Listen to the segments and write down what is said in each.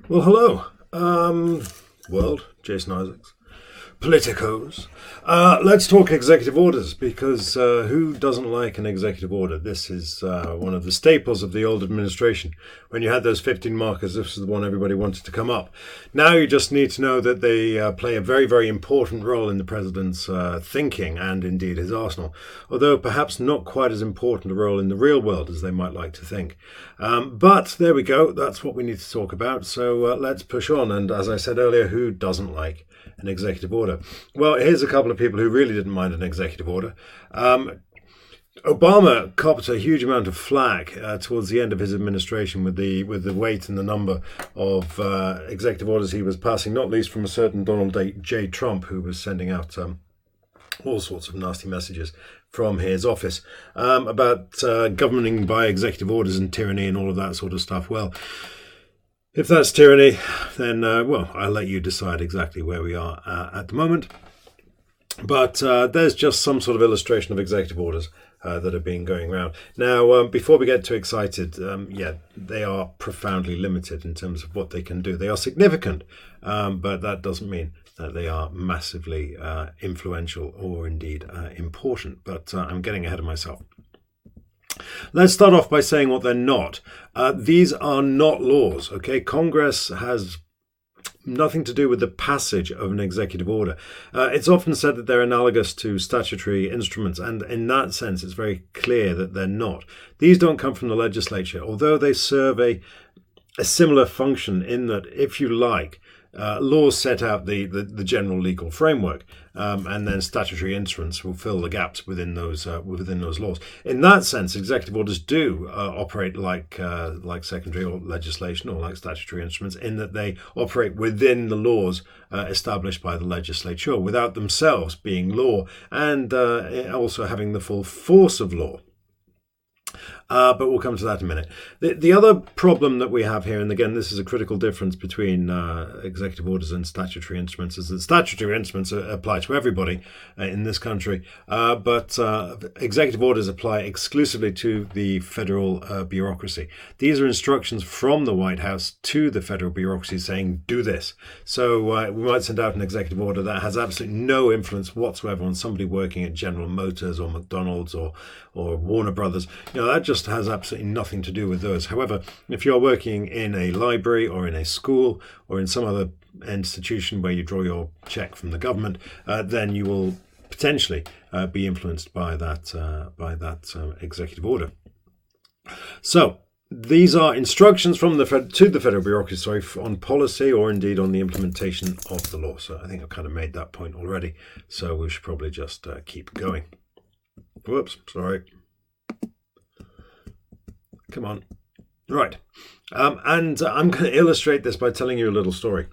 Well, hello, world, Jason Isaacs, politicos. Let's talk executive orders because who doesn't like an executive order? This is one of the staples of the old administration. When you had those 15 markers, this was the one everybody wanted to come up. Now you just need to know that they play a very, very important role in the president's thinking and indeed his arsenal, although perhaps not quite as important a role in the real world as they might like to think. But there we go. That's what we need to talk about. So let's push on. And as I said earlier, who doesn't like an executive order? Well, here's a couple of people who really didn't mind an executive order. Obama copped a huge amount of flack towards the end of his administration with the weight and the number of executive orders he was passing, not least from a certain Donald J. Trump, who was sending out all sorts of nasty messages from his office about governing by executive orders and tyranny and all of that sort of stuff. Well, if that's tyranny, then, well, I'll let you decide exactly where we are at the moment. But there's just some sort of illustration of executive orders that have been going around. Now, before we get too excited, yeah, they are profoundly limited in terms of what they can do. They are significant, but that doesn't mean that they are massively influential or indeed important. But I'm getting ahead of myself. Let's start off by saying what they're not. These are not laws, okay? Congress has nothing to do with the passage of an executive order. It's often said that they're analogous to statutory instruments, and in that sense, it's very clear that they're not. These don't come from the legislature, although they serve a similar function in that, if you like, laws set out the general legal framework, and then statutory instruments will fill the gaps within those laws. In that sense, executive orders do operate like secondary or legislation or like statutory instruments, in that they operate within the laws established by the legislature, without themselves being law, and also having the full force of law. But we'll come to that in a minute. The other problem that we have here, and again, this is a critical difference between executive orders and statutory instruments, is that statutory instruments apply to everybody in this country, but executive orders apply exclusively to the federal bureaucracy. These are instructions from the White House to the federal bureaucracy saying, do this. So we might send out an executive order that has absolutely no influence whatsoever on somebody working at General Motors or McDonald's or Warner Brothers. You know, that just has absolutely nothing to do with those. However, if you're working in a library or in a school or in some other institution where you draw your check from the government, then you will potentially be influenced by that executive order. So these are instructions from to the federal bureaucracy, on policy or indeed on the implementation of the law. So I think I've kind of made that point already. So we should probably just keep going. Whoops, sorry. Come on. Right. And I'm going to illustrate this by telling you a little story.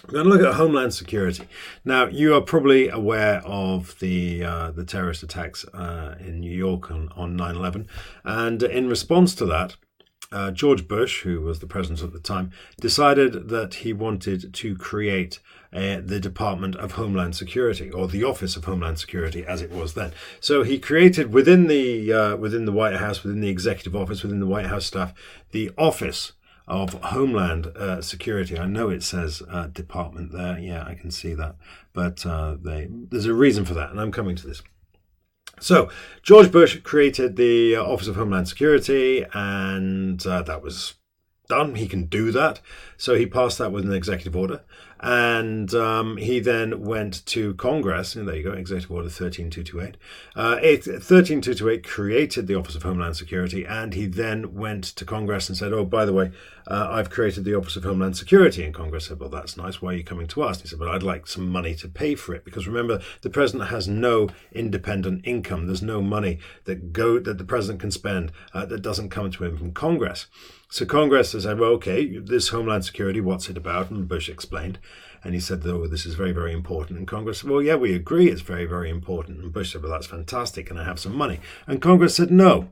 We're going to look at Homeland Security. Now, you are probably aware of the terrorist attacks in New York on 9/11. And in response to that, George Bush, who was the president at the time, decided that he wanted to create the Department of Homeland Security, or the Office of Homeland Security, as it was then. So he created within the White House, within the executive office, within the White House staff, the Office of Homeland Security. I know it says department there. Yeah, I can see that. But there's a reason for that, and I'm coming to this. So George Bush created the Office of Homeland Security, and that was done. He can do that. So he passed that with an executive order. And he then went to Congress, and there you go, Executive Order 13228. 13228 created the Office of Homeland Security, and he then went to Congress and said, oh, by the way, I've created the Office of Homeland Security. And Congress said, well, that's nice. Why are you coming to us? And he said, but I'd like some money to pay for it. Because remember, the president has no independent income. There's no money that the president can spend that doesn't come to him from Congress. So Congress has said, well, okay, this Homeland Security, what's it about? And Bush explained. And he said, oh, this is very, very important. And Congress said, well, yeah, we agree it's very, very important. And Bush said, well, that's fantastic. Can I have some money? And Congress said, no,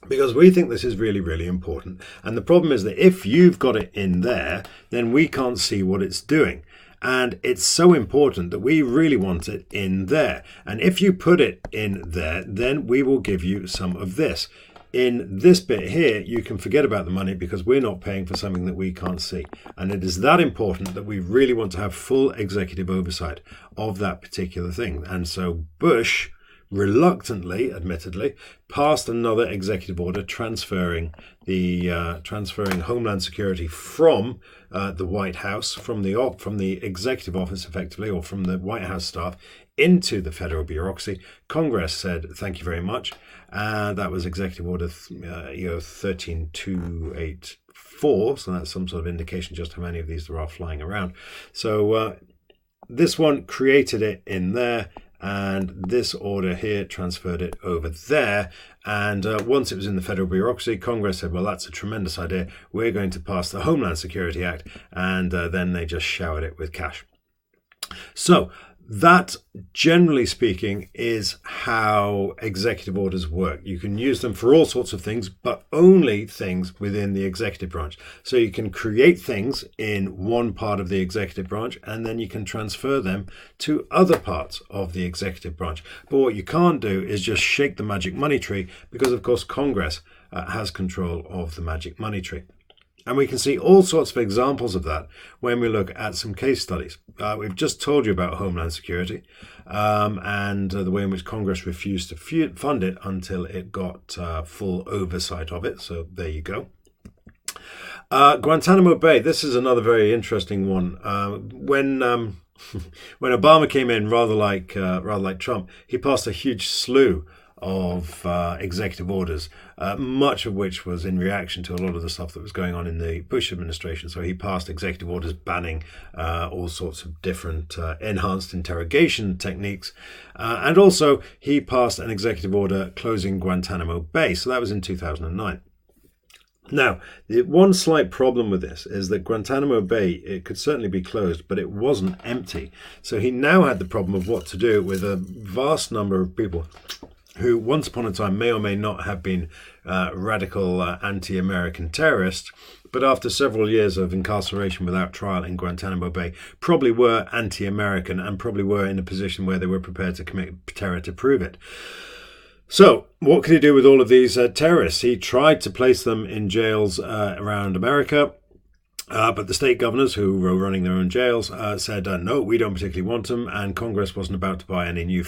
because we think this is really, really important. And the problem is that if you've got it in there, then we can't see what it's doing. And it's so important that we really want it in there. And if you put it in there, then we will give you some of this. in this bit here, you can forget about the money because we're not paying for something that we can't see. And it is that important that we really want to have full executive oversight of that particular thing. And so Bush reluctantly, admittedly, passed another executive order transferring Homeland Security from the White House, from the executive office, effectively, or from the White House staff into the federal bureaucracy. Congress said, "Thank you very much," and that was Executive Order 13284. So that's some sort of indication just how many of these there are flying around. So this one created it in there. And this order here transferred it over there. And once it was in the federal bureaucracy, Congress said, well, that's a tremendous idea. We're going to pass the Homeland Security Act. And then they just showered it with cash. So that, generally speaking, is how executive orders work. You can use them for all sorts of things, but only things within the executive branch. So you can create things in one part of the executive branch, and then you can transfer them to other parts of the executive branch. But what you can't do is just shake the magic money tree, because, of course, Congress has control of the magic money tree. And we can see all sorts of examples of that when we look at some case studies. We've just told you about Homeland Security and the way in which Congress refused to fund it until it got full oversight of it. So there you go. Guantanamo Bay. This is another very interesting one. When Obama came in, rather like Trump, he passed a huge slew of executive orders, much of which was in reaction to a lot of the stuff that was going on in the Bush administration. So he passed executive orders banning all sorts of different enhanced interrogation techniques. And also he passed an executive order closing Guantanamo Bay. So that was in 2009. Now, the one slight problem with this is that Guantanamo Bay, it could certainly be closed, but it wasn't empty. So he now had the problem of what to do with a vast number of people who once upon a time may or may not have been radical anti-American terrorists, but after several years of incarceration without trial in Guantanamo Bay, probably were anti-American and probably were in a position where they were prepared to commit terror to prove it. So what could he do with all of these terrorists? He tried to place them in jails around America. But the state governors who were running their own jails said, no, we don't particularly want them. And Congress wasn't about to buy any new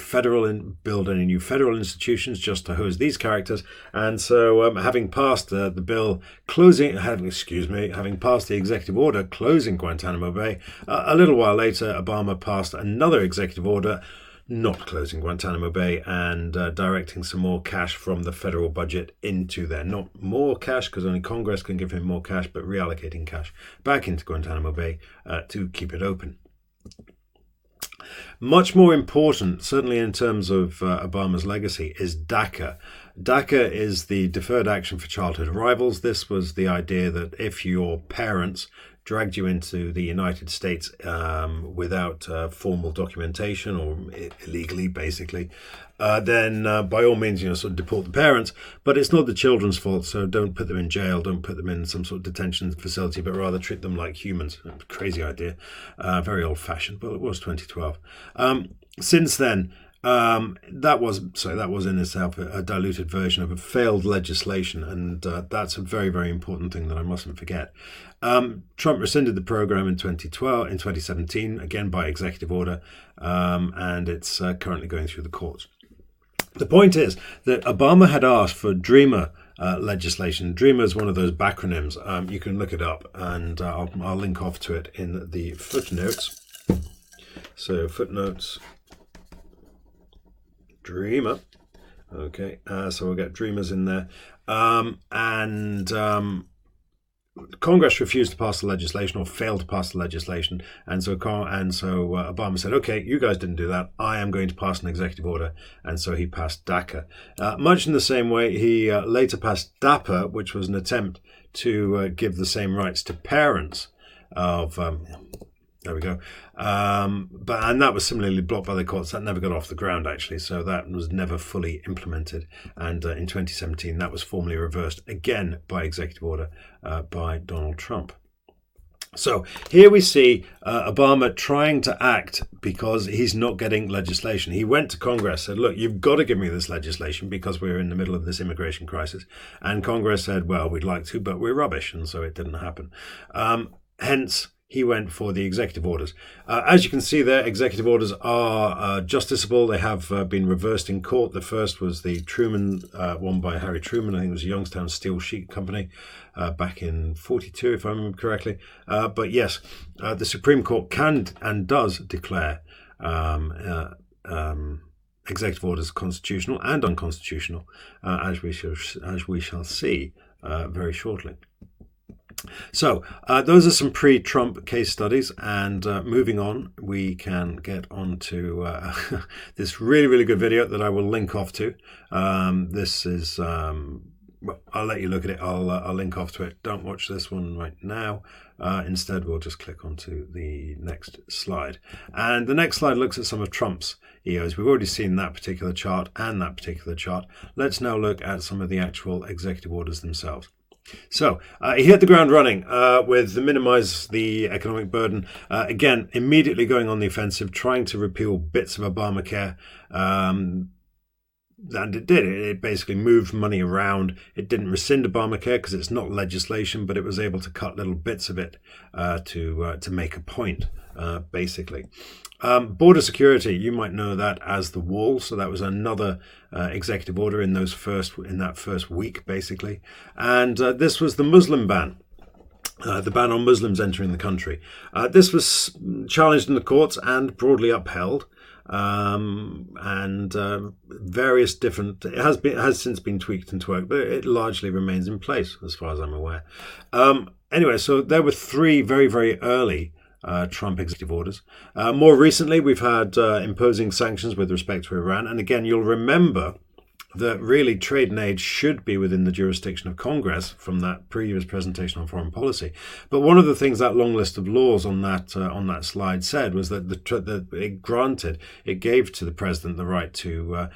build any new federal institutions just to house these characters. And so having passed the bill having passed the executive order closing Guantanamo Bay, a little while later, Obama passed another executive order not closing Guantanamo Bay and directing some more cash from the federal budget into there. Not more cash, because only Congress can give him more cash, but reallocating cash back into Guantanamo Bay to keep it open. Much more important, certainly in terms of Obama's legacy, is DACA. DACA is the Deferred Action for Childhood Arrivals. This was the idea that if your parents dragged you into the United States without formal documentation or illegally, basically, then by all means, sort of deport the parents. But it's not the children's fault, so don't put them in jail, don't put them in some sort of detention facility, but rather treat them like humans. Crazy idea, very old-fashioned, but it was 2012. Since then, that was in itself a diluted version of a failed legislation, and that's a very, very important thing that I mustn't forget. Trump rescinded the program in 2017, again by executive order, and it's currently going through the courts. The point is that Obama had asked for DREAMer legislation. DREAMer is one of those backronyms. You can look it up, and I'll link off to it in the footnotes. So footnotes. DREAMer. Okay, so we'll get DREAMers in there. Congress refused to pass the legislation, or failed to pass the legislation, and so Obama said, okay, you guys didn't do that, I am going to pass an executive order, and so he passed DACA. Much in the same way, he later passed DAPA, which was an attempt to give the same rights to parents of there we go. And that was similarly blocked by the courts. That never got off the ground, actually. So that was never fully implemented. And in 2017, that was formally reversed again by executive order by Donald Trump. So here we see Obama trying to act because he's not getting legislation. He went to Congress, said, look, you've got to give me this legislation because we're in the middle of this immigration crisis. And Congress said, well, we'd like to, but we're rubbish. And so it didn't happen. Hence, he went for the executive orders. As you can see there, executive orders are justiciable. They have been reversed in court. The first was the Truman one by Harry Truman. I think it was Youngstown Steel Sheet Company back in 42, if I remember correctly. But yes, the Supreme Court can and does declare executive orders constitutional and unconstitutional, as we shall see very shortly. So those are some pre-Trump case studies, and moving on, we can get on to this really, really good video that I will link off to. This is, well, I'll let you look at it. I'll link off to it. Don't watch this one right now. Instead, we'll just click onto the next slide. And the next slide looks at some of Trump's EOs. We've already seen that particular chart and that particular chart. Let's now look at some of the actual executive orders themselves. So he hit the ground running with minimize the economic burden. Again, immediately going on the offensive, trying to repeal bits of Obamacare. And it did. It basically moved money around. It didn't rescind Obamacare because it's not legislation, but it was able to cut little bits of it to make a point, basically. Border security, you might know that as the wall. So that was another executive order in that first week, basically. And this was the Muslim ban. The ban on Muslims entering the country. This was challenged in the courts and broadly upheld. Various different, it has since been tweaked and twerked, but it largely remains in place as far as I'm aware. Anyway, so there were three very, very early Trump executive orders. More recently, we've had imposing sanctions with respect to Iran. And again, you'll remember that really trade and aid should be within the jurisdiction of Congress from that previous presentation on foreign policy. But one of the things that long list of laws on that slide said was that it gave to the president the right to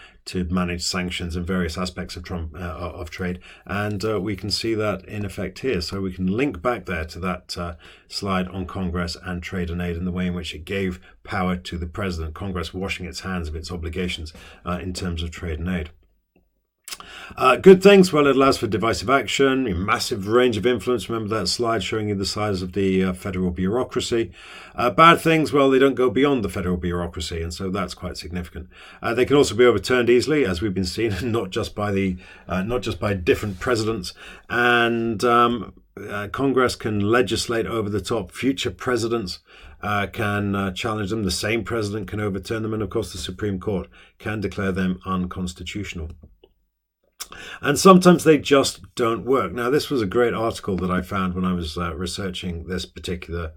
manage sanctions in various aspects of of trade, and we can see that in effect here. So we can link back there to that slide on Congress and trade and aid and the way in which it gave power to the president, Congress washing its hands of its obligations in terms of trade and aid. Good things, well, it allows for divisive action, a massive range of influence. Remember that slide showing you the size of the federal bureaucracy. Bad things, well, they don't go beyond the federal bureaucracy, and so that's quite significant. They can also be overturned easily, as we've been seeing, not just by different presidents. And Congress can legislate over the top. Future presidents can challenge them. The same president can overturn them, and of course the Supreme Court can declare them unconstitutional. And sometimes they just don't work. Now, this was a great article that I found when I was researching this particular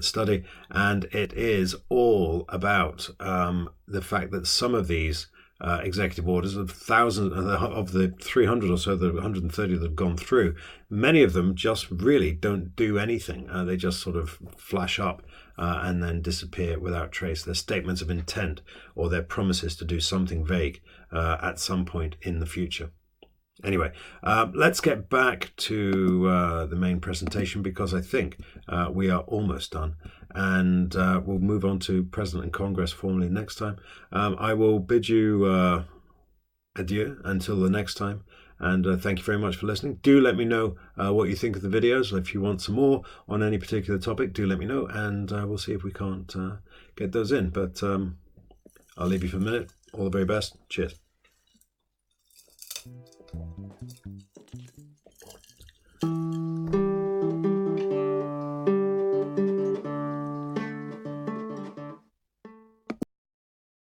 study, and it is all about the fact that some of these executive orders, of the 300 or so, the 130 that have gone through, many of them just really don't do anything. They just sort of flash up and then disappear without trace. They're statements of intent or their promises to do something vague at some point in the future. Anyway, let's get back to the main presentation because I think we are almost done, and we'll move on to President and Congress formally next time. I will bid you adieu until the next time, and thank you very much for listening. Do let me know what you think of the videos. If you want some more on any particular topic, do let me know, and we'll see if we can't get those in. But I'll leave you for a minute. All the very best. Cheers.